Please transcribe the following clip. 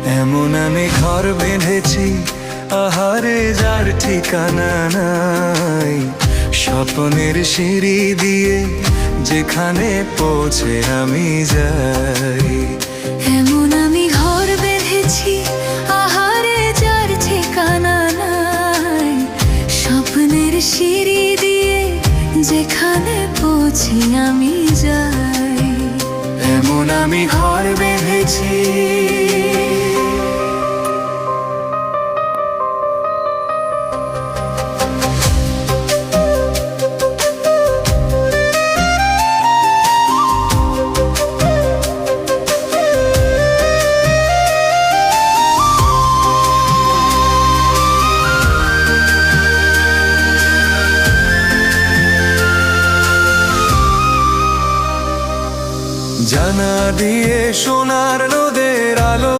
এমন আমি ঘর বেঁধেছি, আহারে যার ঠিকানা নাই। স্বপ্নের সিঁড়ি দিয়ে যেখানে পৌঁছে আমি যাই। এমন আমি ঘর বেঁধেছি, আহারে যার ঠিকানা নাই। স্বপ্নের সিঁড়ি দিয়ে যেখানে পৌঁছে আমি যাই। এমন আমি ঘর বেঁধেছি। জানা দিয়ে সোনার রোদের আলো